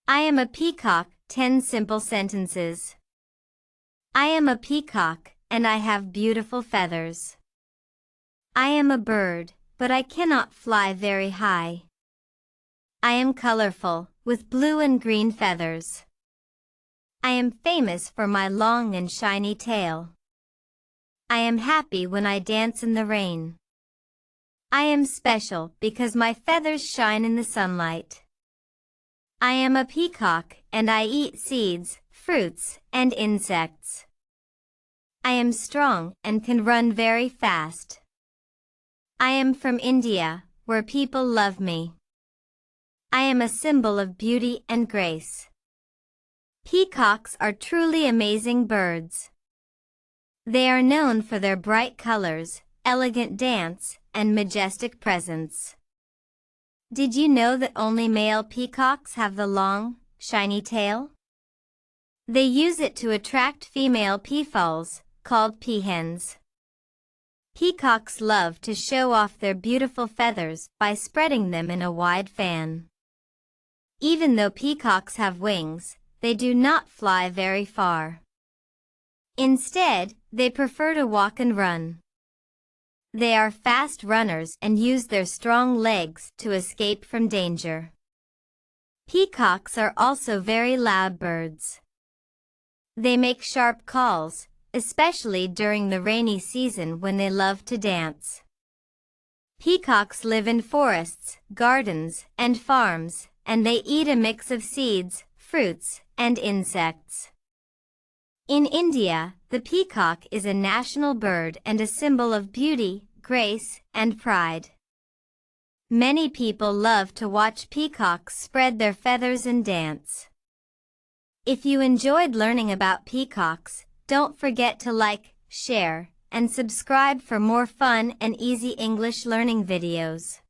I am a peacock. 10 simple sentences. I am a peacock, and I have beautiful feathers. I am a bird, but I cannot fly very high. I am colorful, with blue and green feathers. I am famous for my long and shiny tail. I am happy when I dance in the rain. I am special because my feathers shine in the sunlight. I am a peacock, and I eat seeds, fruits, and insects. I am strong and can run very fast. I am from India, where people love me. I am a symbol of beauty and grace. Peacocks are truly amazing birds. They are known for their bright colors, elegant dance, and majestic presence. Did you know that only male peacocks have the long, shiny tail? They use it to attract female peafowls, called peahens. Peacocks love to show off their beautiful feathers by spreading them in a wide fan. Even though peacocks have wings, they do not fly very far. Instead, they prefer to walk and run. They are fast runners and use their strong legs to escape from danger. Peacocks are also very loud birds. They make sharp calls, especially during the rainy season when they love to dance. Peacocks live in forests, gardens, and farms, and they eat a mix of seeds, fruits, and insects. In India, the peacock is a national bird and a symbol of beauty, grace, and pride. Many people love to watch peacocks spread their feathers and dance. If you enjoyed learning about peacocks, don't forget to like, share, and subscribe for more fun and easy English learning videos.